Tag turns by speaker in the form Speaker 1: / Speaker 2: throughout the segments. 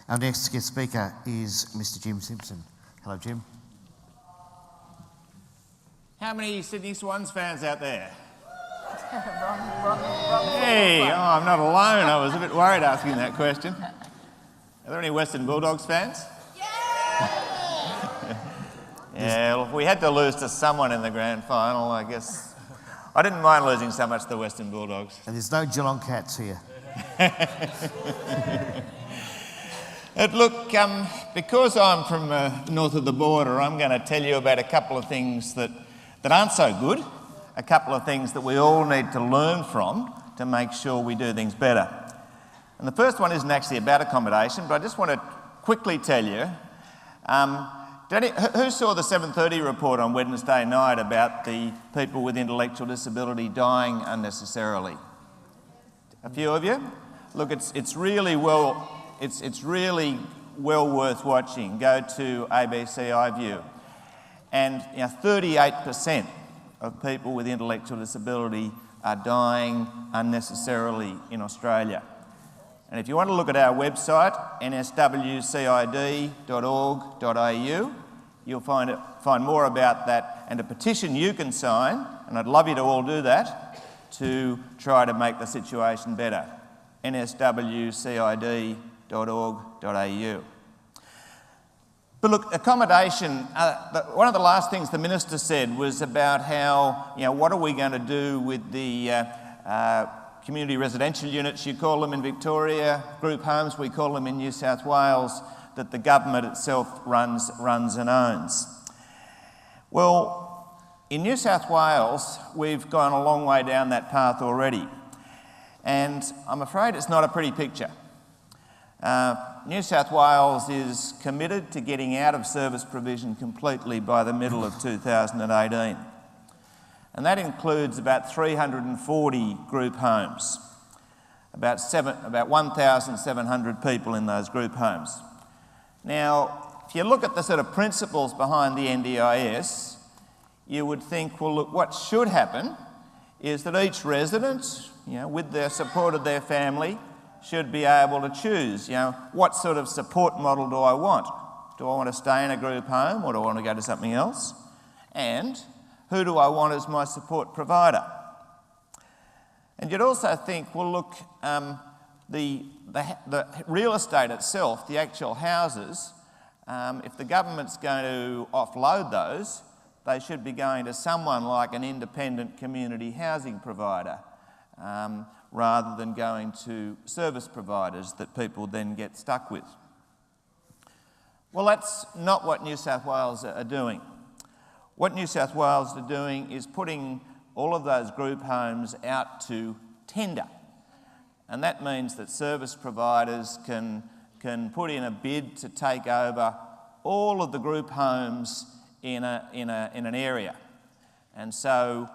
Speaker 1: Our next guest speaker is Mr. Jim Simpson. Hello, Jim.
Speaker 2: How many Sydney Swans fans out there?
Speaker 3: Wrong
Speaker 2: Hey, I'm not alone. I was a bit worried asking that question. Are there any Western Bulldogs fans? Yeah, well, if we had to lose to someone in the grand final, I guess I didn't mind losing so much to the Western Bulldogs.
Speaker 1: And there's no Geelong Cats here.
Speaker 2: Look, because I'm from north of the border, I'm going to tell you about a couple of things that aren't so good, a couple of things that we all need to learn from to make sure we do things better. And the first one isn't actually about accommodation, but I just want to quickly tell you, who saw the 7:30 report on Wednesday night about the people with intellectual disability dying unnecessarily? A few of you? Look, it's really well worth watching. Go to ABC iView. And 38% of people with intellectual disability are dying unnecessarily in Australia. And if you want to look at our website, nswcid.org.au, you'll find more about that and a petition you can sign, and I'd love you to all do that, to try to make the situation better. nswcid.org.au. But look, accommodation, one of the last things the Minister said was about how, what are we going to do with the community residential units, you call them in Victoria, group homes, we call them in New South Wales, that the government itself runs and owns. Well, in New South Wales, we've gone a long way down that path already. And I'm afraid it's not a pretty picture. New South Wales is committed to getting out of service provision completely by the middle of 2018. And that includes about 340 group homes, about 1,700 people in those group homes. Now, if you look at the sort of principles behind the NDIS, you would think, well, look, what should happen is that each resident, with the support of their family, should be able to choose, what sort of support model do I want? Do I want to stay in a group home or do I want to go to something else? And who do I want as my support provider? And you'd also think, well, look, the real estate itself, the actual houses, if the government's going to offload those, they should be going to someone like an independent community housing provider, rather than going to service providers that people then get stuck with. Well, that's not what New South Wales are doing. What New South Wales are doing is putting all of those group homes out to tender. And that means that service providers can put in a bid to take over all of the group homes in an area. And so,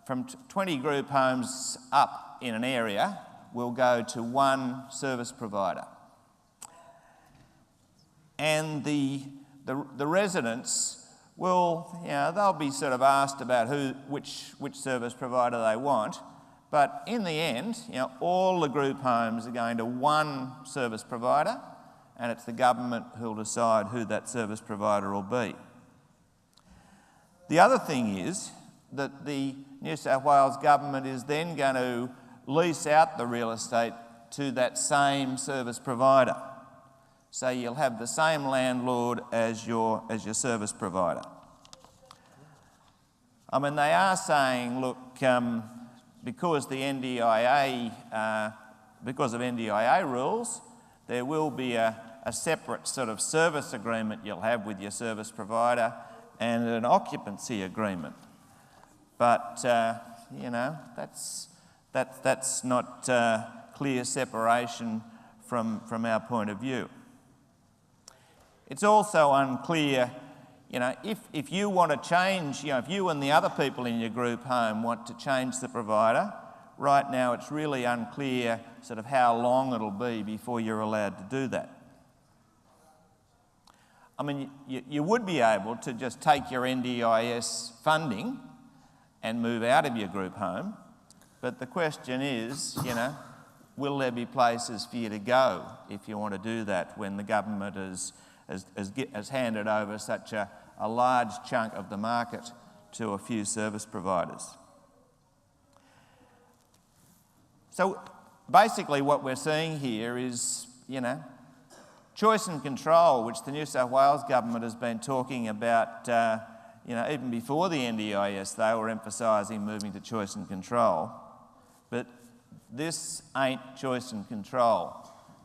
Speaker 2: from 20 group homes up in an area will go to one service provider. And the residents will, they'll be sort of asked about which service provider they want, but in the end, all the group homes are going to one service provider, and it's the government who'll decide who that service provider will be. The other thing is that the New South Wales government is then going to lease out the real estate to that same service provider. So you'll have the same landlord as your service provider. I mean, they are saying, look, because of NDIA rules, there will be a separate sort of service agreement you'll have with your service provider and an occupancy agreement. But, that's not clear separation from our point of view. It's also unclear, if you want to change, if you and the other people in your group home want to change the provider, right now it's really unclear sort of how long it'll be before you're allowed to do that. I mean, you would be able to just take your NDIS funding and move out of your group home, but the question is, will there be places for you to go if you want to do that when the government has handed over such a large chunk of the market to a few service providers? So basically what we're seeing here is, choice and control, which the New South Wales government has been talking about, even before the NDIS, they were emphasising moving to choice and control. But this ain't choice and control.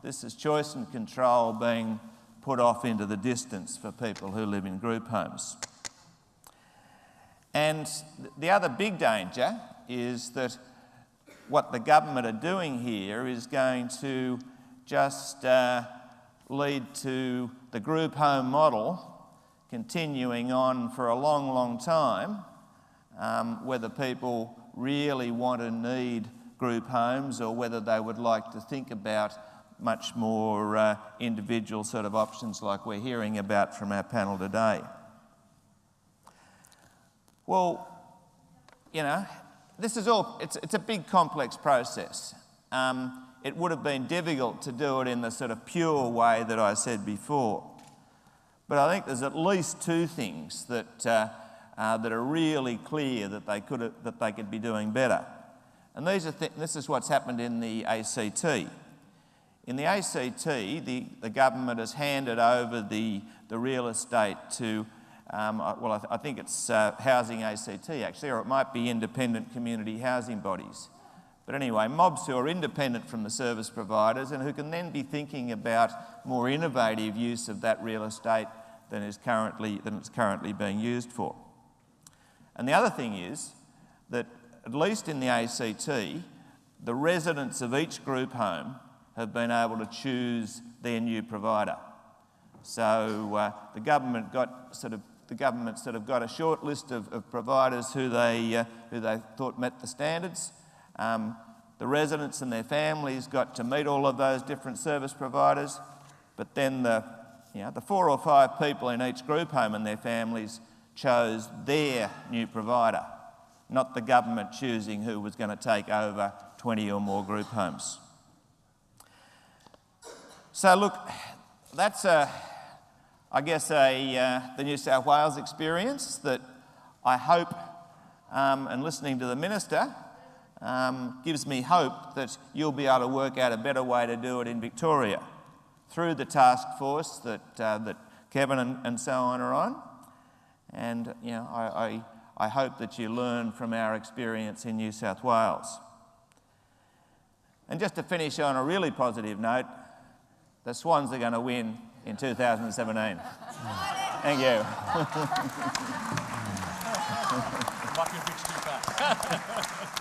Speaker 2: This is choice and control being put off into the distance for people who live in group homes. And the other big danger is that what the government are doing here is going to just lead to the group home model continuing on for a long, long time, whether people really want to need group homes or whether they would like to think about much more individual sort of options like we're hearing about from our panel today. Well, this is all, it's a big complex process. It would have been difficult to do it in the sort of pure way that I said before. But I think there's at least two things that are really clear that they could be doing better. And this is what's happened in the ACT. In the ACT, the government has handed over the real estate to, I think it's Housing ACT actually, or it might be independent community housing bodies. But anyway, mobs who are independent from the service providers and who can then be thinking about more innovative use of that real estate than it's currently being used for. And the other thing is that, at least in the ACT, the residents of each group home have been able to choose their new provider. So the government sort of got a short list of providers who they thought met the standards. The residents and their families got to meet all of those different service providers, but then the 4 or 5 people in each group home and their families chose their new provider, not the government choosing who was going to take over 20 or more group homes. So look, that's the New South Wales experience that I hope, and listening to the Minister, gives me hope that you'll be able to work out a better way to do it in Victoria through the task force that Kevin and so on are on. And I hope that you learn from our experience in New South Wales. And just to finish on a really positive note, the Swans are going to win in 2017. Thank you.
Speaker 3: Might be a bit too fast.